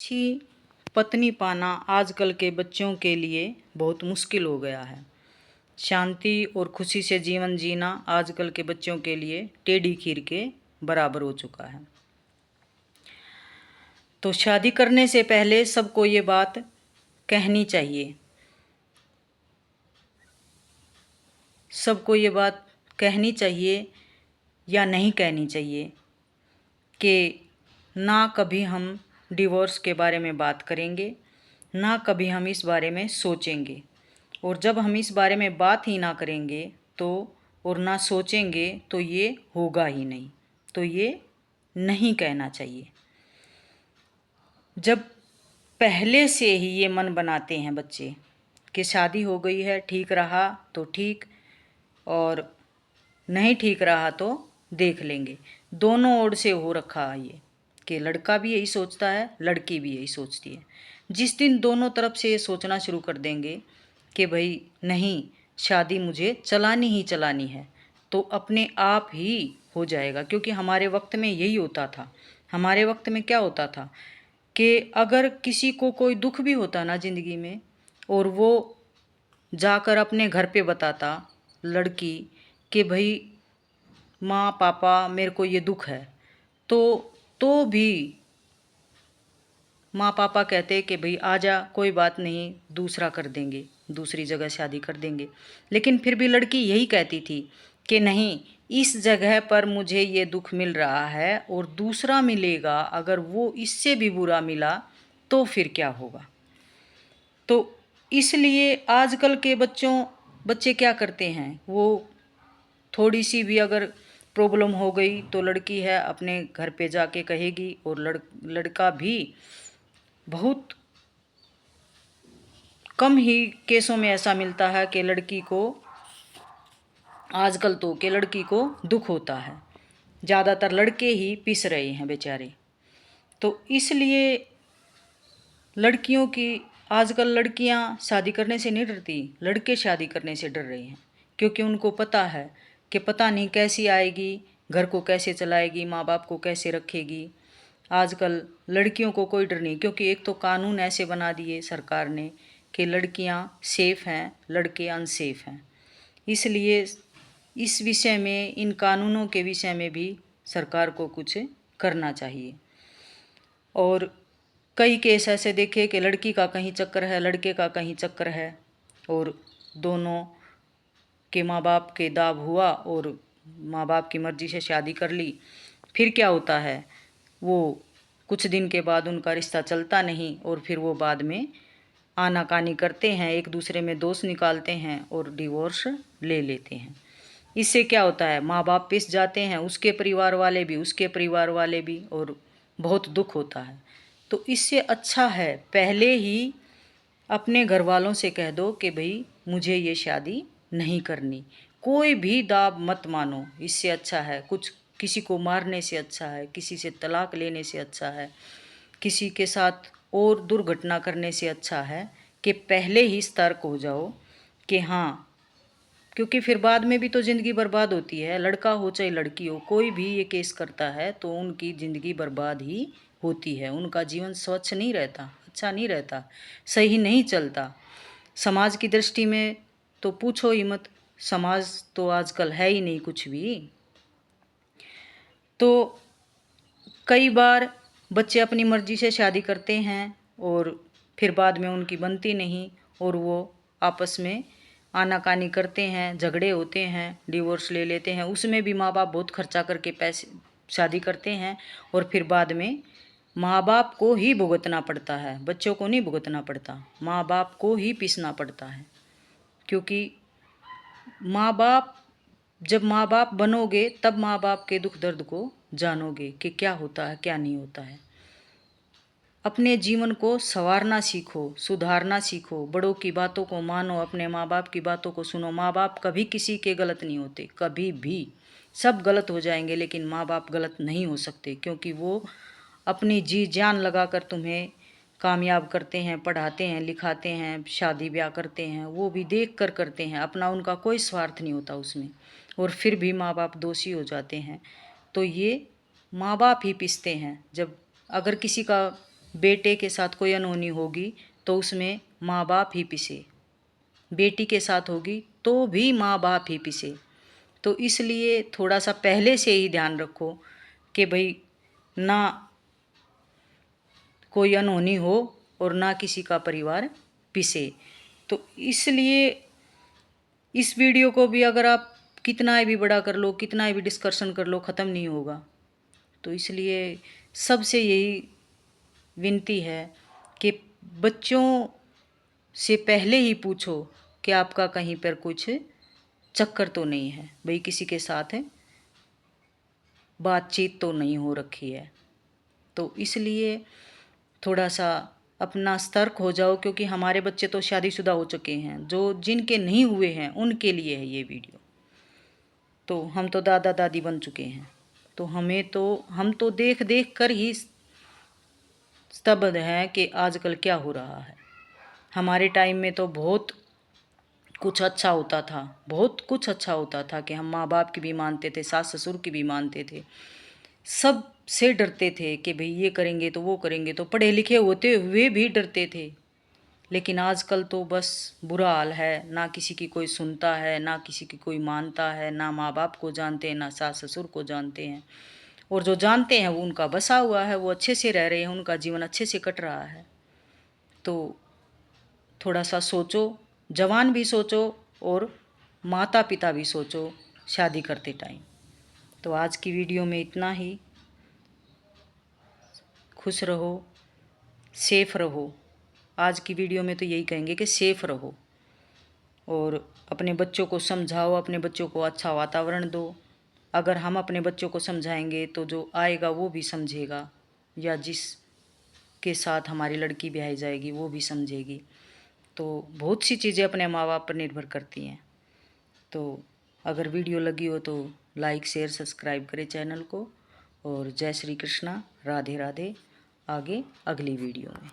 अच्छी पत्नी पाना आजकल के बच्चों के लिए बहुत मुश्किल हो गया है। शांति और खुशी से जीवन जीना आजकल के बच्चों के लिए टेढ़ी खीर के बराबर हो चुका है। तो शादी करने से पहले सबको ये बात कहनी चाहिए, सबको ये बात कहनी चाहिए या नहीं कहनी चाहिए कि ना कभी हम डिवोर्स के बारे में बात करेंगे, ना कभी हम इस बारे में सोचेंगे। और जब हम इस बारे में बात ही ना करेंगे तो और ना सोचेंगे तो ये होगा ही नहीं। तो ये नहीं कहना चाहिए। जब पहले से ही ये मन बनाते हैं बच्चे कि शादी हो गई है, ठीक रहा तो ठीक और नहीं ठीक रहा तो देख लेंगे, दोनों ओर से हो रखा है ये कि लड़का भी यही सोचता है, लड़की भी यही सोचती है। जिस दिन दोनों तरफ से ये सोचना शुरू कर देंगे कि भाई नहीं, शादी मुझे चलानी ही चलानी है, तो अपने आप ही हो जाएगा। क्योंकि हमारे वक्त में यही होता था। हमारे वक्त में क्या होता था कि अगर किसी को कोई दुख भी होता ना ज़िंदगी में और वो जाकर अपने घर पे बताता लड़की कि भाई माँ पापा मेरे को ये दुख है, तो भी माँ पापा कहते कि भाई आजा, कोई बात नहीं, दूसरा कर देंगे, दूसरी जगह शादी कर देंगे। लेकिन फिर भी लड़की यही कहती थी कि नहीं, इस जगह पर मुझे ये दुख मिल रहा है और दूसरा मिलेगा, अगर वो इससे भी बुरा मिला तो फिर क्या होगा। तो इसलिए आजकल के बच्चे क्या करते हैं, वो थोड़ी सी भी अगर प्रॉब्लम हो गई तो लड़की है अपने घर पे जाके कहेगी, और लड़का भी बहुत कम ही केसों में ऐसा मिलता है कि लड़की को आजकल तो कि लड़की को दुख होता है। ज़्यादातर लड़के ही पिस रहे हैं बेचारे। तो इसलिए लड़कियों की आजकल लड़कियां शादी करने से नहीं डरती, लड़के शादी करने से डर रहे हैं। क्योंकि उनको पता है कि पता नहीं कैसी आएगी, घर को कैसे चलाएगी, माँ बाप को कैसे रखेगी। आजकल लड़कियों को कोई डर नहीं, क्योंकि एक तो कानून ऐसे बना दिए सरकार ने कि लड़कियां सेफ हैं, लड़के अनसेफ हैं। इसलिए इस विषय में, इन कानूनों के विषय में भी सरकार को कुछ करना चाहिए। और कई केस ऐसे देखे कि लड़की का कहीं चक्कर है, लड़के का कहीं चक्कर है, और दोनों के माँ बाप के दाब हुआ और माँ बाप की मर्ज़ी से शादी कर ली। फिर क्या होता है, वो कुछ दिन के बाद उनका रिश्ता चलता नहीं और फिर वो बाद में आनाकानी करते हैं, एक दूसरे में दोष निकालते हैं और डिवोर्स ले लेते हैं। इससे क्या होता है, माँ बाप पिस जाते हैं, उसके परिवार वाले भी, उसके परिवार वाले भी, और बहुत दुख होता है। तो इससे अच्छा है पहले ही अपने घर वालों से कह दो कि भाई मुझे ये शादी नहीं करनी। कोई भी दाब मत मानो, इससे अच्छा है कुछ, किसी को मारने से अच्छा है, किसी से तलाक लेने से अच्छा है, किसी के साथ और दुर्घटना करने से अच्छा है कि पहले ही सतर्क हो जाओ कि हाँ। क्योंकि फिर बाद में भी तो ज़िंदगी बर्बाद होती है। लड़का हो चाहे लड़की हो, कोई भी ये केस करता है तो उनकी ज़िंदगी बर्बाद ही होती है। उनका जीवन स्वच्छ नहीं रहता, अच्छा नहीं रहता, सही नहीं चलता। समाज की दृष्टि में तो पूछो ही मत, समाज तो आजकल है ही नहीं कुछ भी। तो कई बार बच्चे अपनी मर्ज़ी से शादी करते हैं और फिर बाद में उनकी बनती नहीं और वो आपस में आनाकानी करते हैं, झगड़े होते हैं, डिवोर्स ले लेते हैं। उसमें भी माँ बाप बहुत खर्चा करके पैसे शादी करते हैं और फिर बाद में माँ बाप को ही भुगतना पड़ता है, बच्चों को नहीं भुगतना पड़ता, माँ बाप को ही पीसना पड़ता है। क्योंकि माँ बाप, जब माँ बाप बनोगे तब माँ बाप के दुख दर्द को जानोगे कि क्या होता है क्या नहीं होता है। अपने जीवन को संवारना सीखो, सुधारना सीखो, बड़ों की बातों को मानो, अपने माँ बाप की बातों को सुनो। माँ बाप कभी किसी के गलत नहीं होते, कभी भी। सब गलत हो जाएंगे लेकिन माँ बाप गलत नहीं हो सकते, क्योंकि वो अपनी जी जान लगाकर तुम्हें कामयाब करते हैं, पढ़ाते हैं, लिखाते हैं, शादी ब्याह करते हैं, वो भी देख कर करते हैं, अपना उनका कोई स्वार्थ नहीं होता उसमें। और फिर भी माँ बाप दोषी हो जाते हैं। तो ये माँ बाप ही पिसते हैं। जब अगर किसी का बेटे के साथ कोई अनहोनी होगी तो उसमें माँ बाप ही पिसे, बेटी के साथ होगी तो भी माँ बाप ही पिसे। तो इसलिए थोड़ा सा पहले से ही ध्यान रखो कि भाई ना कोई अनहोनी हो और ना किसी का परिवार पिसे। तो इसलिए इस वीडियो को भी अगर आप कितना भी बड़ा कर लो, कितना भी डिस्कशन कर लो, ख़त्म नहीं होगा। तो इसलिए सबसे यही विनती है कि बच्चों से पहले ही पूछो कि आपका कहीं पर कुछ चक्कर तो नहीं है, भाई किसी के साथ बातचीत तो नहीं हो रखी है। तो इसलिए थोड़ा सा अपना सतर्क हो जाओ, क्योंकि हमारे बच्चे तो शादीशुदा हो चुके हैं, जो जिनके नहीं हुए हैं उनके लिए है ये वीडियो। तो हम तो दादा दादी बन चुके हैं, तो हम तो देख देख कर ही स्तब्ध हैं कि आजकल क्या हो रहा है। हमारे टाइम में तो बहुत कुछ अच्छा होता था, बहुत कुछ अच्छा होता था कि हम माँ बाप की भी मानते थे, सास ससुर की भी मानते थे, सब से डरते थे कि भाई ये करेंगे तो वो करेंगे, तो पढ़े लिखे होते हुए भी डरते थे। लेकिन आजकल तो बस बुरा हाल है, ना किसी की कोई सुनता है, ना किसी की कोई मानता है, ना माँ बाप को जानते हैं, ना सास ससुर को जानते हैं। और जो जानते हैं वो उनका बसा हुआ है, वो अच्छे से रह रहे हैं, उनका जीवन अच्छे से कट रहा है। तो थोड़ा सा सोचो, जवान भी सोचो और माता पिता भी सोचो शादी करते टाइम। तो आज की वीडियो में इतना ही। खुश रहो, सेफ रहो। आज की वीडियो में तो यही कहेंगे कि सेफ रहो और अपने बच्चों को समझाओ, अपने बच्चों को अच्छा वातावरण दो। अगर हम अपने बच्चों को समझाएंगे तो जो आएगा वो भी समझेगा, या जिस के साथ हमारी लड़की ब्याही जाएगी वो भी समझेगी। तो बहुत सी चीज़ें अपने माँ बाप पर निर्भर करती हैं। तो अगर वीडियो लगी हो तो लाइक शेयर सब्सक्राइब करें चैनल को। और जय श्री कृष्णा, राधे राधे। आगे अगली वीडियो में।